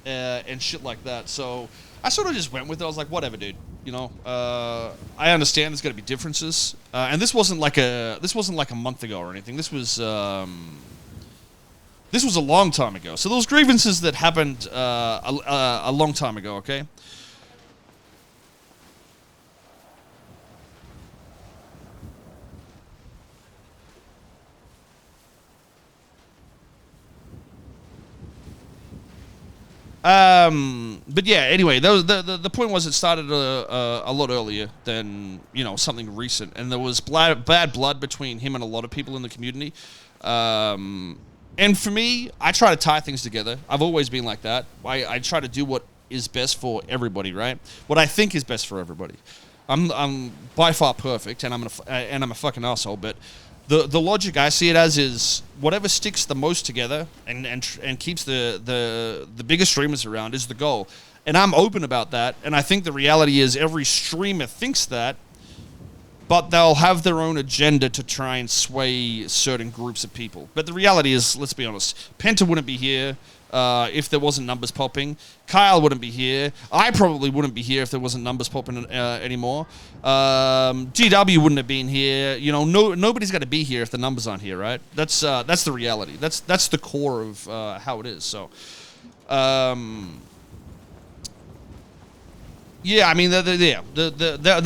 and shit like that. So I sort of just went with it. I was like, whatever, dude. You know, I understand there's going to be differences, and this wasn't like a month ago or anything. This was a long time ago. So those grievances that happened a long time ago. Okay. But yeah. Anyway, that was, the point was it started a lot earlier than something recent, and there was bad blood between him and a lot of people in the community. And for me, I try to tie things together. I've always been like that. I try to do what is best for everybody, right? What I think is best for everybody. I'm by far perfect, and I'm a fucking asshole. But the logic I see it as is whatever sticks the most together and keeps the biggest streamers around is the goal. And I'm open about that. And I think the reality is every streamer thinks that, but they'll have their own agenda to try and sway certain groups of people. But the reality is, let's be honest, Penta wouldn't be here if there wasn't numbers popping. Koil wouldn't be here. I probably wouldn't be here if there wasn't numbers popping anymore. GW wouldn't have been here. Nobody's got to be here if the numbers aren't here, right? That's the reality. That's the core of how it is. So. Yeah, I mean, there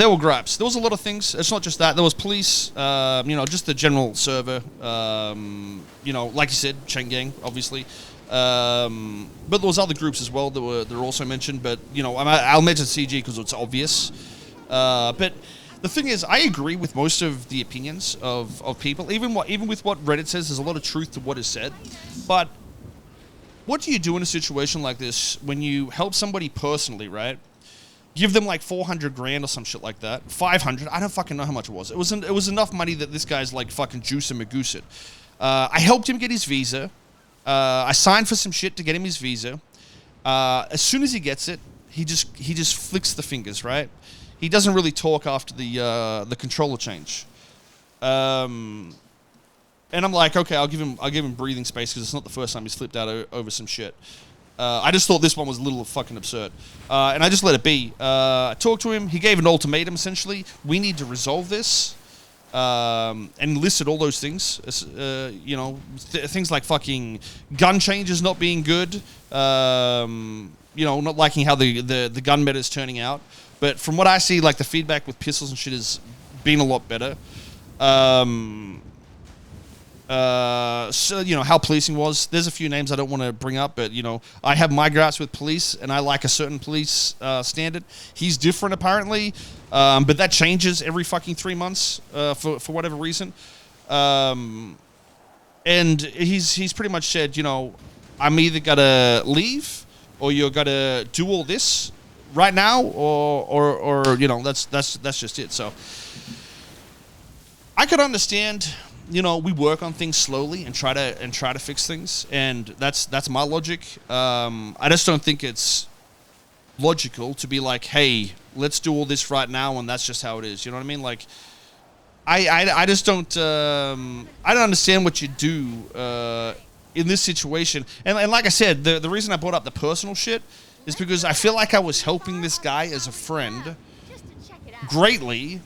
were gripes. There was a lot of things. It's not just that. There was police, just the general server. Like you said, Cheng Gang, obviously. But there was other groups as well that were also mentioned. But I'll mention CG because it's obvious. But the thing is, I agree with most of the opinions of people. Even with what Reddit says, there's a lot of truth to what is said. But what do you do in a situation like this when you help somebody personally, right? Give them like 400 grand or some shit like that. 500. I don't fucking know how much it was. It was enough money that this guy's like fucking juice and magoose it. I helped him get his visa. I signed for some shit to get him his visa. As soon as he gets it, he just flicks the fingers, right? He doesn't really talk after the controller change. And I'm like, okay, I'll give him breathing space because it's not the first time he's flipped out over some shit. I just thought this one was a little fucking absurd. And I just let it be. I talked to him. He gave an ultimatum, essentially. We need to resolve this. And listed all those things. Things like fucking gun changes not being good. Not liking how the gun meta is turning out. But from what I see, like, the feedback with pistols and shit has been a lot better. How policing was. There's a few names I don't want to bring up, but I have my gripes with police, and I like a certain police standard. He's different apparently, but that changes every fucking 3 months for whatever reason. And he's pretty much said, I'm either gotta leave or you're gotta do all this right now, or that's just it. So I could understand. We work on things slowly and try to fix things, and that's my logic. I just don't think it's logical to be like, hey, let's do all this right now, and that's just how it is. You know what I mean? Like, I just don't I don't understand what you do in this situation. And like I said, the reason I brought up the personal shit is because I feel like I was helping this guy as a friend greatly.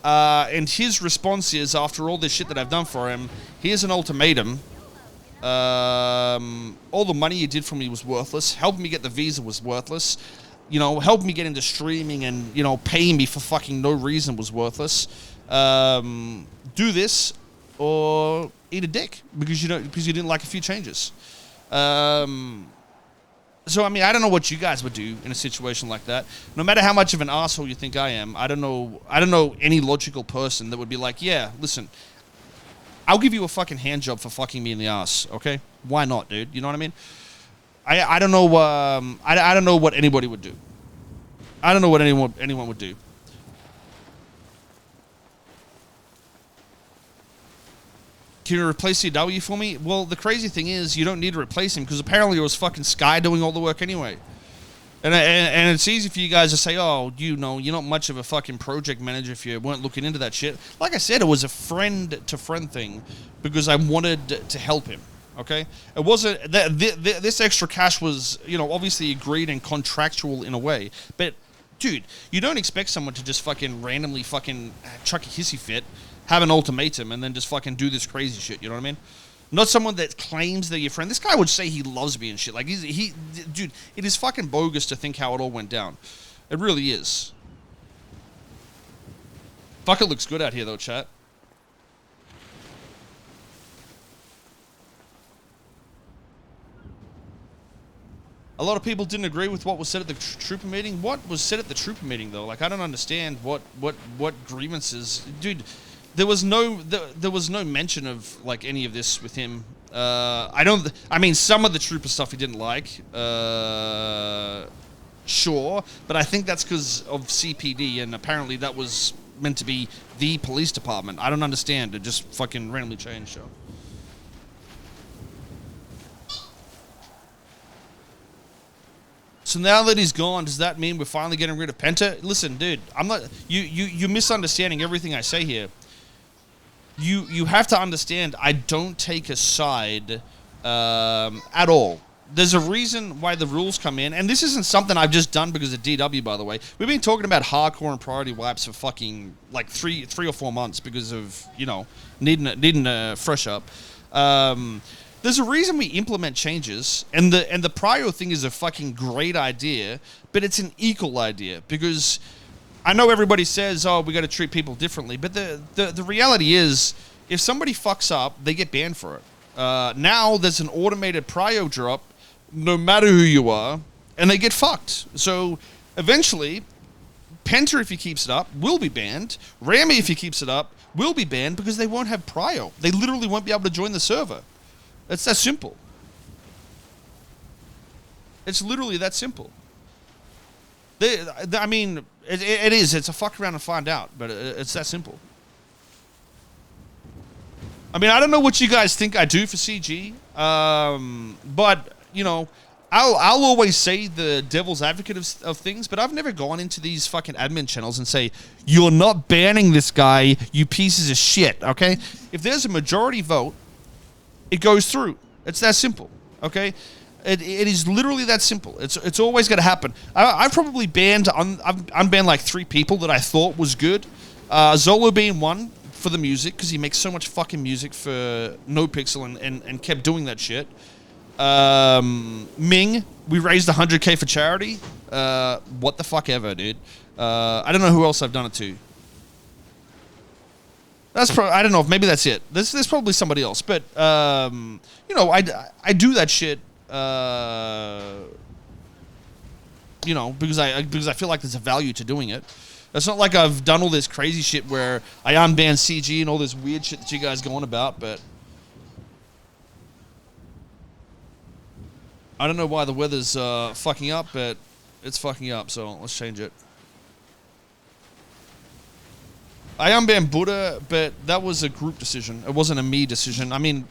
And his response is, after all this shit that I've done for him, here's an ultimatum. All the money you did for me was worthless. Helping me get the visa was worthless. Helping me get into streaming and, paying me for fucking no reason was worthless. Do this or eat a dick because you didn't like a few changes. So, I mean, I don't know what you guys would do in a situation like that. No matter how much of an asshole you think I am, I don't know any logical person that would be like, yeah, listen, I'll give you a fucking hand job for fucking me in the ass, okay? Why not, dude? You know what I mean? I don't know. I don't know what anybody would do. I don't know what anyone would do. Can you replace CW for me? Well, the crazy thing is, you don't need to replace him because apparently it was fucking Sky doing all the work anyway. And it's easy for you guys to say, oh, you're not much of a fucking project manager if you weren't looking into that shit. Like I said, it was a friend-to-friend thing because I wanted to help him. Okay, it wasn't that this extra cash was, you know, obviously agreed and contractual in a way, but dude, you don't expect someone to just fucking randomly fucking chuck a hissy fit, have an ultimatum, and then just fucking do this crazy shit. You know what I mean? Not someone that claims they're your friend. This guy would say he loves me and shit. Like dude, it is fucking bogus to think how it all went down. It really is. Fuck, it looks good out here though, chat. A lot of people didn't agree with what was said at the trooper meeting. What was said at the trooper meeting, though? Like, I don't understand what grievances, dude. There was no mention of like any of this with him. I mean, some of the trooper stuff he didn't like. Sure, but I think that's because of CPD, and apparently that was meant to be the police department. I don't understand. It just fucking randomly changed. So. So now that he's gone, does that mean we're finally getting rid of Penta? Listen, dude, I'm not. You're misunderstanding everything I say here. You have to understand. I don't take a side at all. There's a reason why the rules come in, and this isn't something I've just done because of DW. By the way, we've been talking about hardcore and priority wipes for fucking like three or 4 months because of, you know, needing a fresh up. There's a reason we implement changes, and the prio thing is a fucking great idea, but it's an equal idea, because I know everybody says, oh, we got to treat people differently, but the reality is, if somebody fucks up, they get banned for it. Now there's an automated prio drop, no matter who you are, and they get fucked. So eventually, Penta, if he keeps it up, will be banned. Ramee, if he keeps it up, will be banned because they won't have prio. They literally won't be able to join the server. It's that simple. It's literally that simple. I mean, it is. It's a fuck around and find out, but it's that simple. I mean, I don't know what you guys think I do for CG, but, you know, I'll always say the devil's advocate of things, but I've never gone into these fucking admin channels and say, you're not banning this guy, you pieces of shit, okay? If there's a majority vote, it goes through. It's that simple, okay? It is literally that simple. It's always going to happen. I've probably banned, I've unbanned like 3 people that I thought was good. Zolo being one for the music, because he makes so much fucking music for Nopixel and kept doing that shit. Ming, we raised 100K for charity. What the fuck ever, dude. I don't know who else I've done it to. That's I don't know if maybe that's it. There's probably somebody else, but you know, I do that shit, you know, because I feel like there's a value to doing it. It's not like I've done all this crazy shit where I unban CG and all this weird shit that you guys go on about, but I don't know why the weather's fucking up, but it's fucking up, so let's change it. I unbanned Buddha, but that was a group decision. It wasn't a me decision. I mean,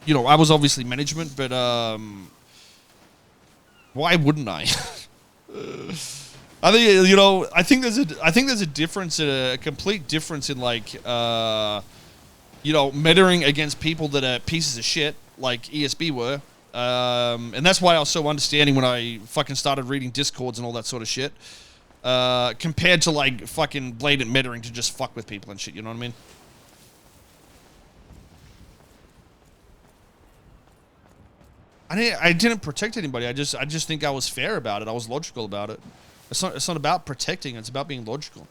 you know, I was obviously management, but why wouldn't I? I think, you know, I think there's a difference, a complete difference in like, you know, mettering against people that are pieces of shit like ESB were, and that's why I was so understanding when I fucking started reading Discords and all that sort of shit. Compared to like fucking blatant mettering to just fuck with people and shit, you know what I mean? I didn't protect anybody. I just think I was fair about it. I was logical about it. It's not about protecting. It's about being logical.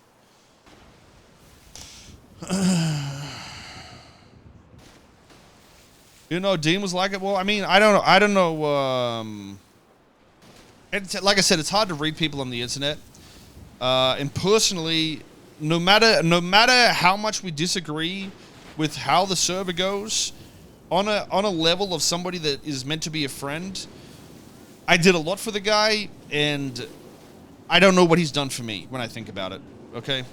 You know, Dean was like it. Well, I mean, I don't know. It's, like I said, it's hard to read people on the internet. And personally, no matter how much we disagree with how the server goes, on a level of somebody that is meant to be a friend, I did a lot for the guy, and I don't know what he's done for me when I think about it. Okay.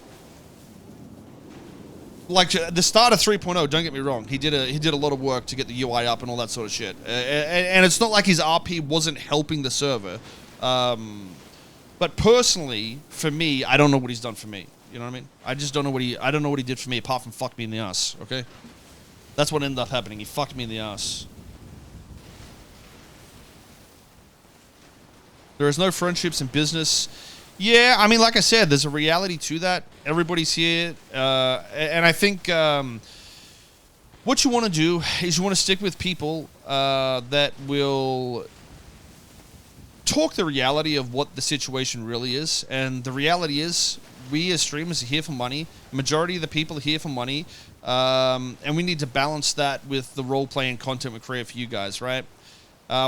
Like the start of 3.0, don't get me wrong, he did a lot of work to get the UI up and all that sort of shit. And it's not like his RP wasn't helping the server. But personally, for me, I don't know what he's done for me. You know what I mean? I just don't know what he did for me apart from fuck me in the ass, okay? That's what ended up happening. He fucked me in the ass. There is no friendships in business. Yeah, I mean, like I said, there's a reality to that. Everybody's here, and I think what you want to do is you want to stick with people that will talk the reality of what the situation really is. And the reality is, we as streamers are here for money. Majority of the people are here for money, and we need to balance that with the role-playing content we create for you guys, right?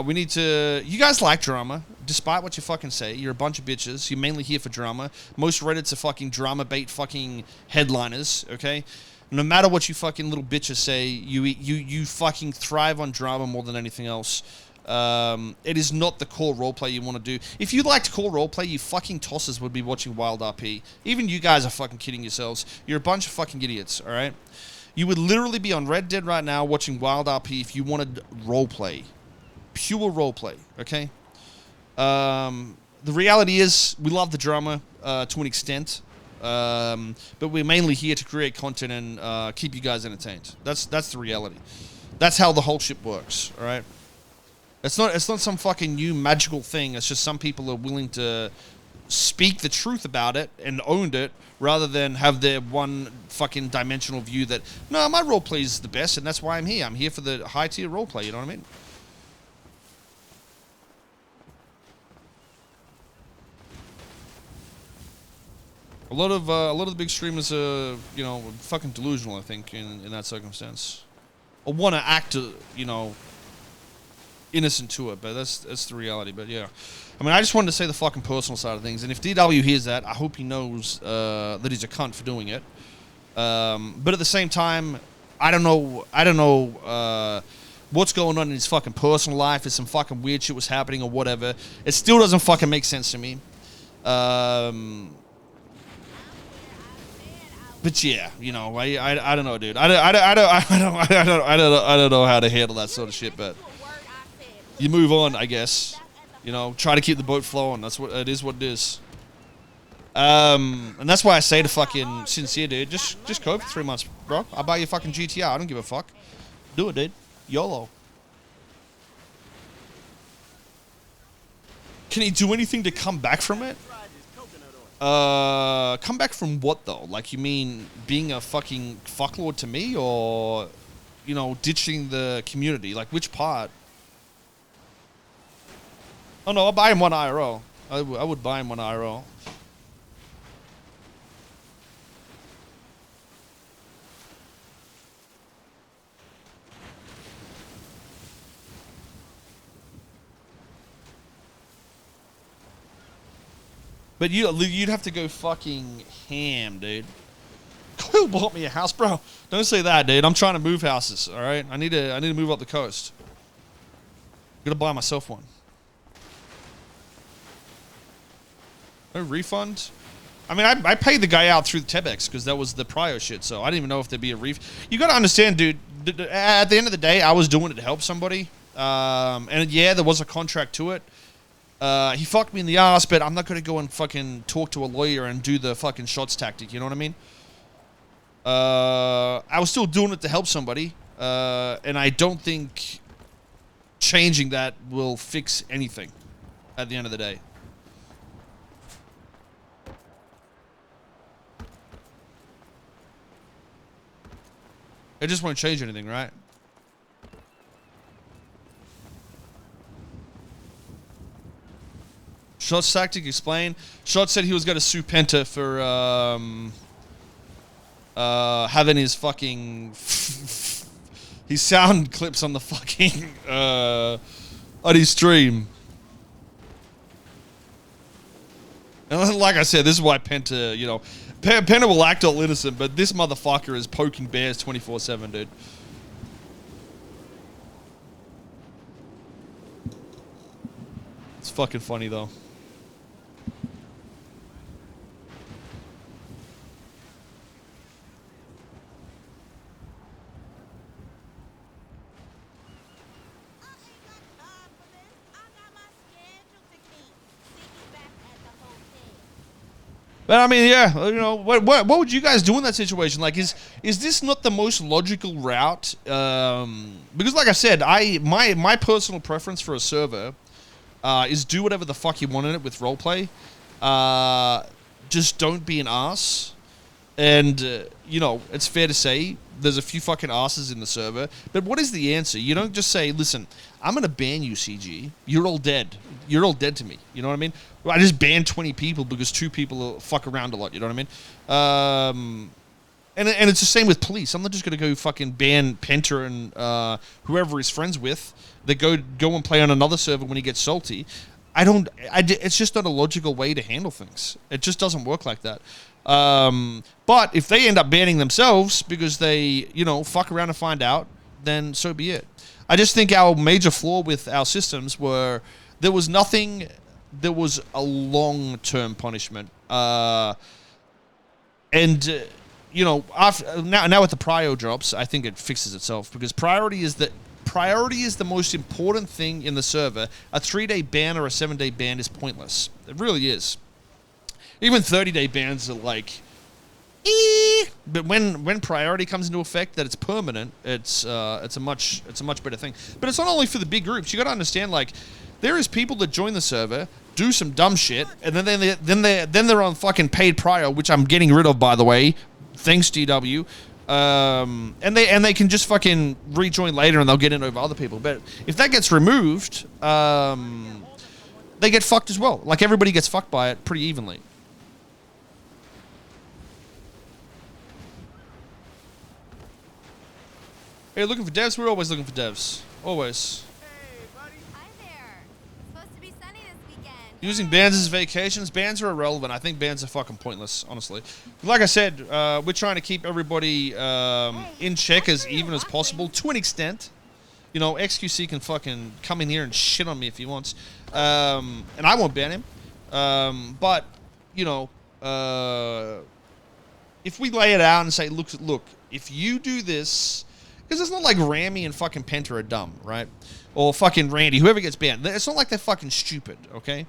We need to... You guys like drama, despite what you fucking say. You're a bunch of bitches. You're mainly here for drama. Most Reddits are fucking drama bait fucking headliners, okay? No matter what you fucking little bitches say, you fucking thrive on drama more than anything else. It is not the core roleplay you want to do. If you liked core roleplay, you fucking tossers would be watching Wild RP. Even you guys are fucking kidding yourselves. You're a bunch of fucking idiots, alright? You would literally be on Red Dead right now watching Wild RP if you wanted roleplay. Pure roleplay, okay? The reality is, we love the drama to an extent, but we're mainly here to create content and keep you guys entertained. That's the reality. That's how the whole ship works, all right? It's not some fucking new magical thing. It's just some people are willing to speak the truth about it and owned it, rather than have their one fucking dimensional view that, no, my roleplay is the best, and that's why I'm here. I'm here for the high tier roleplay. You know what I mean? A lot of the big streamers are, you know, fucking delusional, I think, in that circumstance, or want to act, you know, innocent to it. But that's the reality. But yeah, I mean, I just wanted to say the fucking personal side of things. And if DW hears that, I hope he knows that he's a cunt for doing it. But at the same time, I don't know what's going on in his fucking personal life. If some fucking weird shit was happening or whatever, it still doesn't fucking make sense to me. But yeah, you know, I don't know, dude. I don't know how to handle that sort of shit. But you move on, I guess. You know, try to keep the boat flowing. That's what it is. What it is. And that's why I say to fucking Sincere, dude, just cope for 3 months, bro. I'll buy you fucking GTR. I don't give a fuck. Do it, dude. YOLO. Can he do anything to come back from it? Come back from what though? Like, you mean being a fucking fucklord to me, or, you know, ditching the community? Like, which part? Oh no, I'll buy him one IRL. I would buy him one IRL. But you'd have to go fucking ham, dude. Koil bought me a house, bro. Don't say that, dude. I'm trying to move houses. All right, I need to move up the coast. I'm gonna buy myself one. No refund. I mean, I paid the guy out through the Tebex because that was the prio shit. So I didn't even know if there'd be a You gotta understand, dude. At the end of the day, I was doing it to help somebody. And yeah, there was a contract to it. He fucked me in the ass, but I'm not going to go and fucking talk to a lawyer and do the fucking shots tactic, you know what I mean? I was still doing it to help somebody, and I don't think changing that will fix anything at the end of the day. It just won't change anything, right? Shots tactic, explain. Shot said he was going to sue Penta for having his fucking his sound clips on the fucking on his stream. And like I said, this is why Penta, you know, Penta will act all innocent, but this motherfucker is poking bears 24/7, dude. It's fucking funny though. But I mean, yeah, you know, what would you guys do in that situation? Like, is this not the most logical route? Because, like I said, my personal preference for a server is do whatever the fuck you want in it with roleplay. Just don't be an ass. And, you know, it's fair to say there's a few fucking asses in the server. But what is the answer? You don't just say, listen, I'm going to ban you, CG. You're all dead. You're all dead to me. You know what I mean? Well, I just banned 20 people because 2 people fuck around a lot. You know what I mean? And it's the same with police. I'm not just going to go fucking ban Penta and whoever he's friends with that go and play on another server when he gets salty. It's just not a logical way to handle things. It just doesn't work like that. But if they end up banning themselves because they, you know, fuck around and find out, then so be it. I just think our major flaw with our systems were there was nothing that was a long-term punishment. You know, after now with the prio drops, I think it fixes itself because priority is the most important thing in the server. A 3-day ban or a 7-day ban is pointless. It really is. Even 30-day bans are like, but when priority comes into effect, that it's permanent, it's a much better thing. But it's not only for the big groups. You got to understand, like, there is people that join the server, do some dumb shit, and then they're on fucking paid prio, which I'm getting rid of, by the way. Thanks, DW. And they can just fucking rejoin later and they'll get in over other people. But if that gets removed, they get fucked as well. Like, everybody gets fucked by it pretty evenly. Hey, looking for devs? We're always looking for devs. Always. Hey, buddy. Hi there. It's supposed to be sunny this weekend. Using bans as vacations. Bans are irrelevant. I think bans are fucking pointless, honestly. Like I said, we're trying to keep everybody in check as even as possible, to an extent. You know, XQC can fucking come in here and shit on me if he wants. And I won't ban him. But, you know, if we lay it out and say, look, if you do this... Because it's not like Ramee and fucking Penta are dumb, right? Or fucking Randy, whoever gets banned. It's not like they're fucking stupid, okay?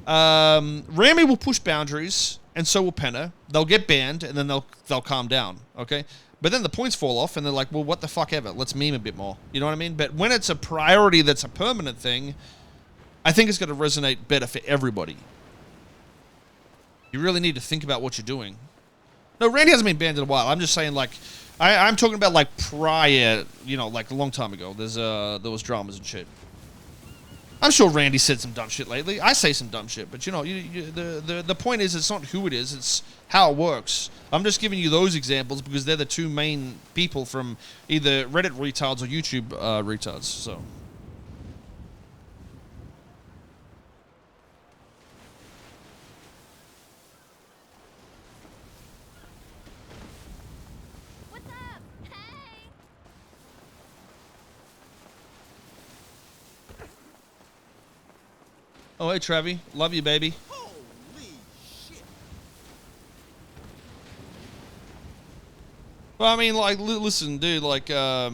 Ramee will push boundaries, and so will Penta. They'll get banned, and then they'll calm down, okay? But then the points fall off, and they're like, well, what the fuck ever? Let's meme a bit more. You know what I mean? But when it's a priority that's a permanent thing, I think it's going to resonate better for everybody. You really need to think about what you're doing. No, Randy hasn't been banned in a while. I'm just saying, like... I'm talking about, like, prior, you know, like, a long time ago. There was dramas and shit. I'm sure Randy said some dumb shit lately. I say some dumb shit, but, you know, the point is it's not who it is, it's how it works. I'm just giving you those examples because they're the 2 main people from either Reddit retards or YouTube retards, so... Oh, hey, Trevi. Love you, baby. Holy shit. Well, I mean, like, listen, dude, like, I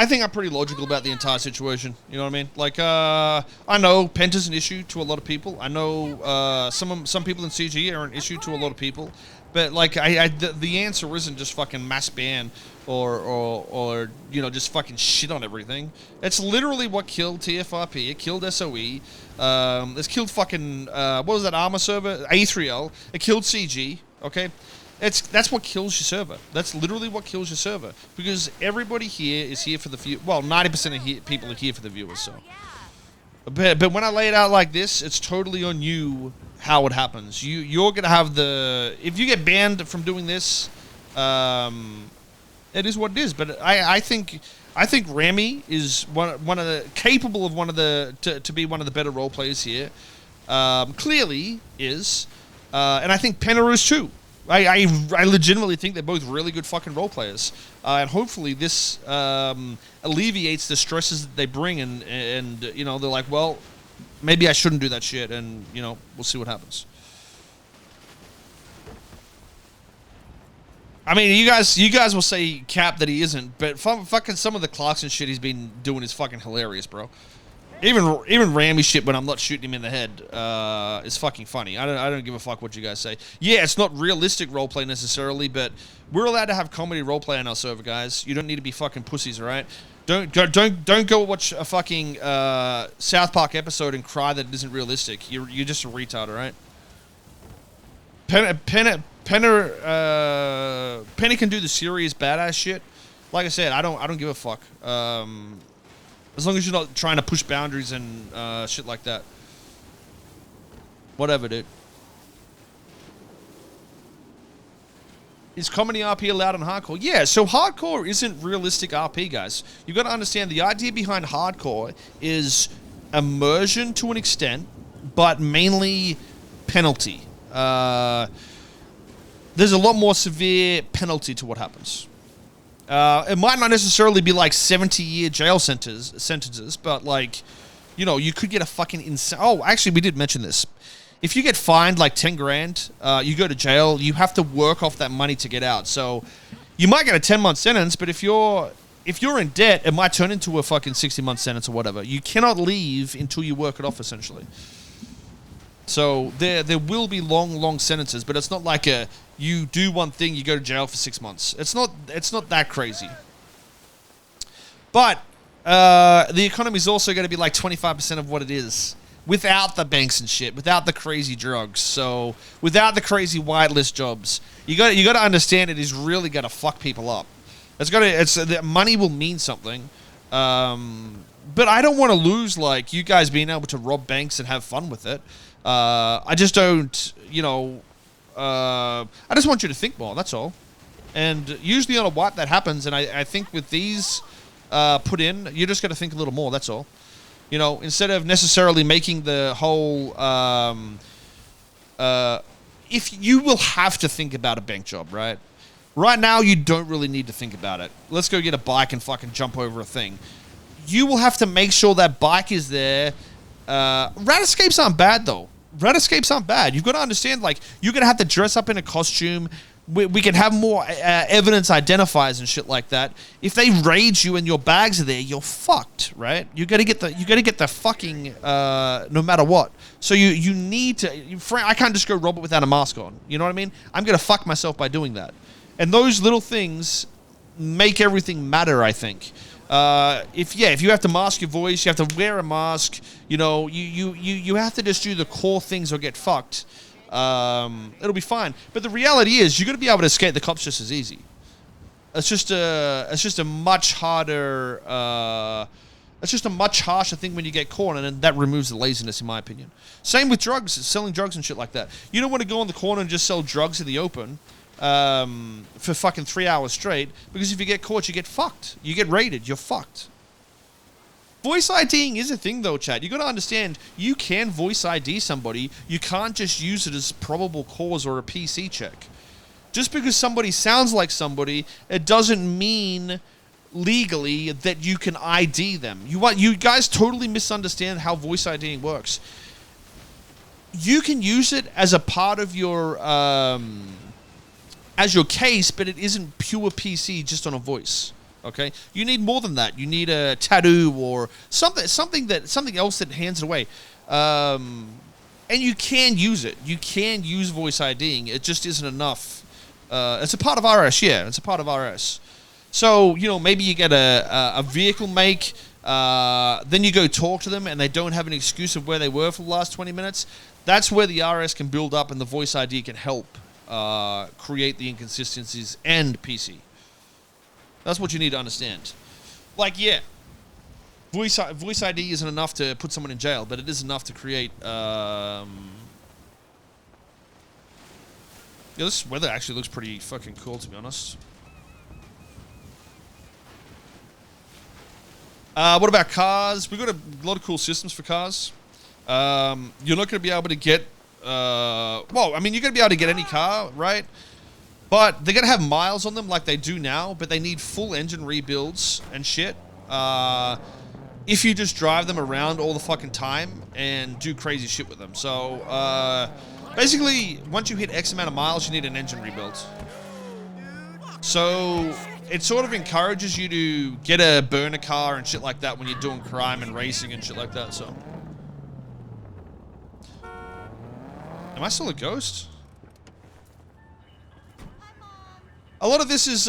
think I'm pretty logical about the entire situation. You know what I mean? Like, I know Penta's an issue to a lot of people. I know some people in CG are an issue to a lot of people. But, like, the answer isn't just fucking mass ban or you know, just fucking shit on everything. It's literally what killed TFRP. It killed SOE. It's killed fucking, what was that Armor server? A3L. It killed CG, okay? That's what kills your server. That's literally what kills your server. Because everybody here is here for the view. Well, 90% of people are here for the viewers, so. But when I lay it out like this, it's totally on you how it happens. You're gonna have the... If you get banned from doing this, it is what it is. But I think Ramee is one of the capable of to be one of the better role players here. Clearly is, and I think Penta is too. I legitimately think they're both really good fucking role players, and hopefully this alleviates the stresses that they bring, and you know, they're like, well, maybe I shouldn't do that shit, and you know, we'll see what happens. I mean, you guys will say Cap that he isn't, but fucking some of the Clarkson shit he's been doing is fucking hilarious, bro. Even Ramee shit when I'm not shooting him in the head is fucking funny. I don't give a fuck what you guys say. Yeah, it's not realistic roleplay necessarily, but we're allowed to have comedy roleplay on our server, guys. You don't need to be fucking pussies, all right? Don't go watch a fucking South Park episode and cry that it isn't realistic. You're just a retard, all right? Penny can do the serious badass shit. Like I said, I don't give a fuck. As long as you're not trying to push boundaries and shit like that. Whatever, dude. Is comedy RP allowed on hardcore? Yeah, so hardcore isn't realistic RP, guys. You've got to understand the idea behind hardcore is immersion to an extent, but mainly penalty. There's a lot more severe penalty to what happens. It might not necessarily be like 70-year jail sentences, but like, you know, you could get a fucking insane... Oh, actually, we did mention this. If you get fined like 10 grand, you go to jail, you have to work off that money to get out. So you might get a 10-month sentence, but if you're in debt, it might turn into a fucking 60-month sentence or whatever. You cannot leave until you work it off, essentially. So there will be long sentences, but it's not like you do one thing, you go to jail for 6 months. It's not that crazy. But the economy is also going to be like 25% of what it is. Without the banks and shit, without the crazy drugs, so without the crazy whitelist jobs, you got to understand it is really going to fuck people up. The money will mean something, but I don't want to lose like you guys being able to rob banks and have fun with it. I just don't, you know. I just want you to think more. That's all. And usually on a wipe that happens, and I think with these put in, you just got to think a little more. That's all. You know, instead of necessarily making the whole, if you will have to think about a bank job, right? Right now, you don't really need to think about it. Let's go get a bike and fucking jump over a thing. You will have to make sure that bike is there. Rat escapes aren't bad, though. Rat escapes aren't bad. You've got to understand, like, you're going to have to dress up in a costume. We can have more evidence identifiers and shit like that. If they raid you and your bags are there, you're fucked, right? You got to get the fucking no matter what. So you need to. I can't just go rob it without a mask on. You know what I mean? I'm gonna fuck myself by doing that. And those little things make everything matter, I think. If you have to mask your voice, you have to wear a mask. You know, you have to just do the core things or get fucked. It'll be fine. But the reality is, you're going to be able to escape the cops just as easy. It's just a much harder, it's just a much harsher thing when you get caught, and that removes the laziness, in my opinion. Same with drugs, selling drugs and shit like that. You don't want to go on the corner and just sell drugs in the open for fucking 3 hours straight, because if you get caught, you get fucked. You get raided, you're fucked. Voice IDing is a thing, though, Chad. You got to understand, you can voice ID somebody. You can't just use it as probable cause or a PC check. Just because somebody sounds like somebody, it doesn't mean legally that you can ID them. You guys totally misunderstand how voice IDing works. You can use it as a part of your as your case, but it isn't pure PC just on a voice. Okay, you need more than that. You need a tattoo or something else that hands it away. And you can use it. You can use voice IDing. It just isn't enough. It's a part of RS. Yeah, it's a part of RS. So you know, maybe you get a vehicle make. Then you go talk to them, and they don't have an excuse of where they were for the last 20 minutes. That's where the RS can build up, and the voice ID can help create the inconsistencies and PC. That's what you need to understand. Like, yeah, voice ID isn't enough to put someone in jail, but it is enough to create... Yeah, this weather actually looks pretty fucking cool, to be honest. What about cars? We've got a lot of cool systems for cars. You're not going to be able to get... well, I mean, you're going to be able to get any car, right? But they're going to have miles on them like they do now, but they need full engine rebuilds and shit. If you just drive them around all the fucking time and do crazy shit with them. So, basically, once you hit X amount of miles, you need an engine rebuild. So, it sort of encourages you to get a burner car and shit like that when you're doing crime and racing and shit like that, so. Am I still a ghost? A lot of this is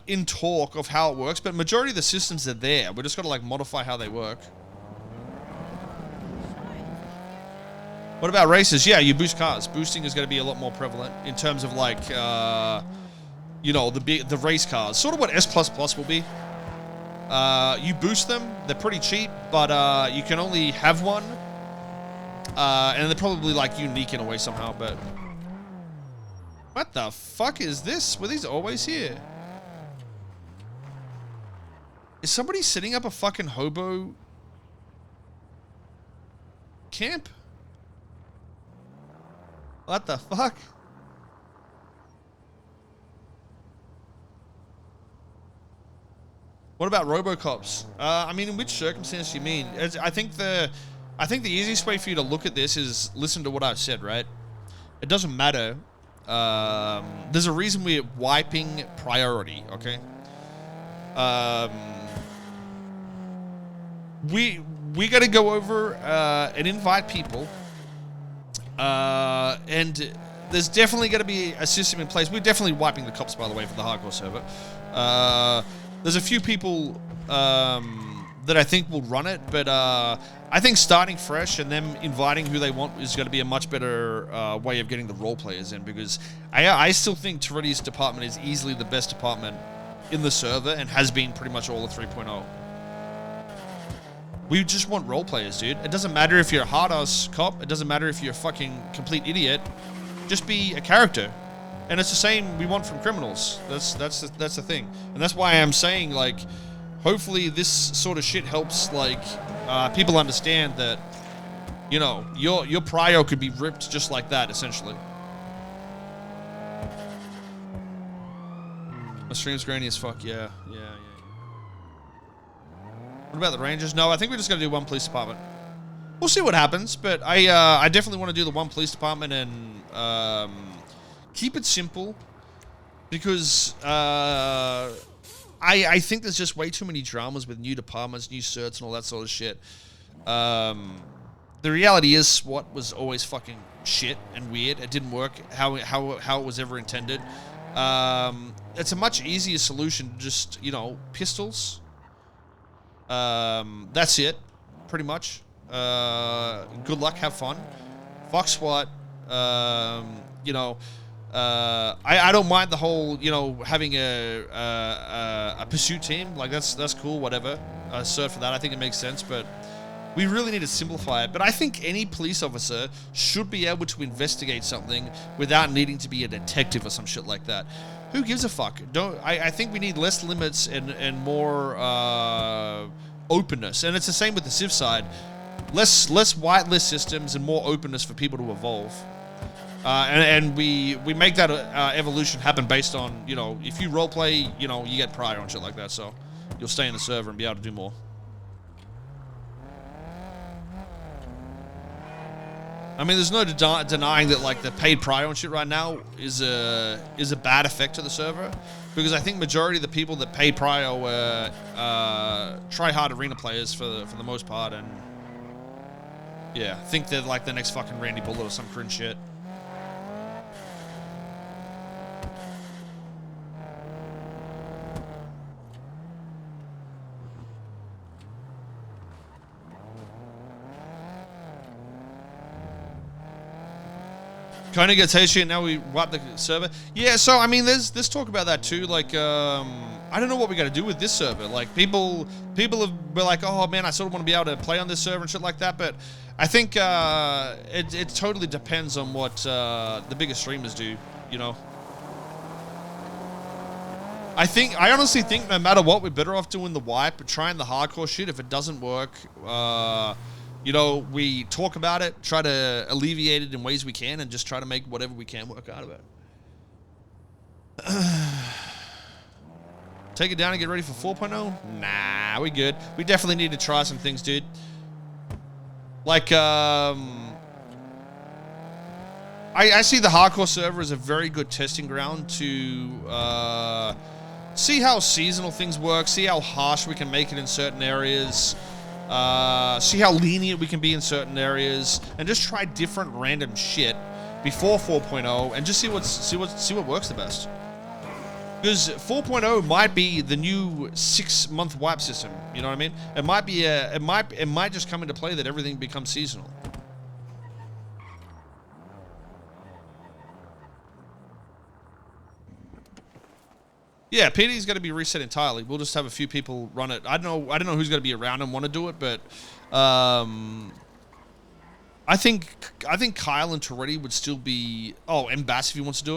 in talk of how it works, but majority of the systems are there. We just got to like modify how they work. What about races? Yeah, you boost cars. Boosting is going to be a lot more prevalent in terms of like, you know, the race cars. Sort of what S++ will be. You boost them. They're pretty cheap, but you can only have one. And they're probably like unique in a way somehow, but... What the fuck is this? Were these always here? Is somebody setting up a fucking hobo camp? What the fuck? What about RoboCops? I mean, in which circumstance do you mean? I think the easiest way for you to look at this is listen to what I've said, right? It doesn't matter. There's a reason we're wiping priority, okay? We got to go over and invite people. And there's definitely going to be a system in place. We're definitely wiping the cops, by the way, for the hardcore server. There's a few people that I think will run it, but I think starting fresh and them inviting who they want is going to be a much better way of getting the role players in, because I still think Toretti's department is easily the best department in the server and has been pretty much all of 3.0. We just want role players, dude. It doesn't matter if you're a hard-ass cop. It doesn't matter if you're a fucking complete idiot. Just be a character. And it's the same we want from criminals. That's the thing. And that's why I'm saying, like, hopefully this sort of shit helps, like, people understand that, you know, your prio could be ripped just like that, essentially. My stream's grainy as fuck. Yeah. What about the Rangers? No, I think we're just going to do one police department. We'll see what happens, but I definitely want to do the one police department and keep it simple, because I think there's just way too many dramas with new departments, new certs, and all that sort of shit. The reality is SWAT was always fucking shit and weird. It didn't work how it was ever intended. It's a much easier solution to just, you know, pistols. That's it, pretty much. Good luck, have fun. Fox SWAT, you know, I don't mind the whole, you know, having a pursuit team. Like, that's cool, whatever. Cert for that, I think it makes sense, but we really need to simplify it. But I think any police officer should be able to investigate something without needing to be a detective or some shit like that. Who gives a fuck? I think we need less limits and more openness. And it's the same with the civ side. Less whitelist systems and more openness for people to evolve. And we make that evolution happen based on, you know, if you roleplay, you know, you get prior and shit like that. So you'll stay in the server and be able to do more. I mean, there's no denying that, like, the paid prio and shit right now is a bad effect to the server, because I think majority of the people that pay prio were try-hard arena players for the most part, and yeah, think they're like the next fucking Randy Bullet or some cringe shit. Kind of gets hasty, and now we wipe the server. Yeah, so I mean, there's talk about that too. Like, I don't know what we got to do with this server. Like, people have been like, oh man, I sort of want to be able to play on this server and shit like that. But I think it totally depends on what the biggest streamers do. You know, I honestly think no matter what, we're better off doing the wipe, trying the hardcore shit. If it doesn't work, you know, we talk about it, try to alleviate it in ways we can, and just try to make whatever we can work out of it. Take it down and get ready for 4.0? Nah, we good. We definitely need to try some things, dude. Like, I see the hardcore server as a very good testing ground to see how seasonal things work, see how harsh we can make it in certain areas, see how lenient we can be in certain areas, and just try different random shit before 4.0 and just see what works the best. Because 4.0 might be the new 6-month wipe system. You know what I mean? It might be it might just come into play that everything becomes seasonal. Yeah, PD's going to be reset entirely. We'll just have a few people run it. I don't know who's going to be around and want to do it, but I think Koil and Toretti would still be. Oh, and Bass if he wants to do it.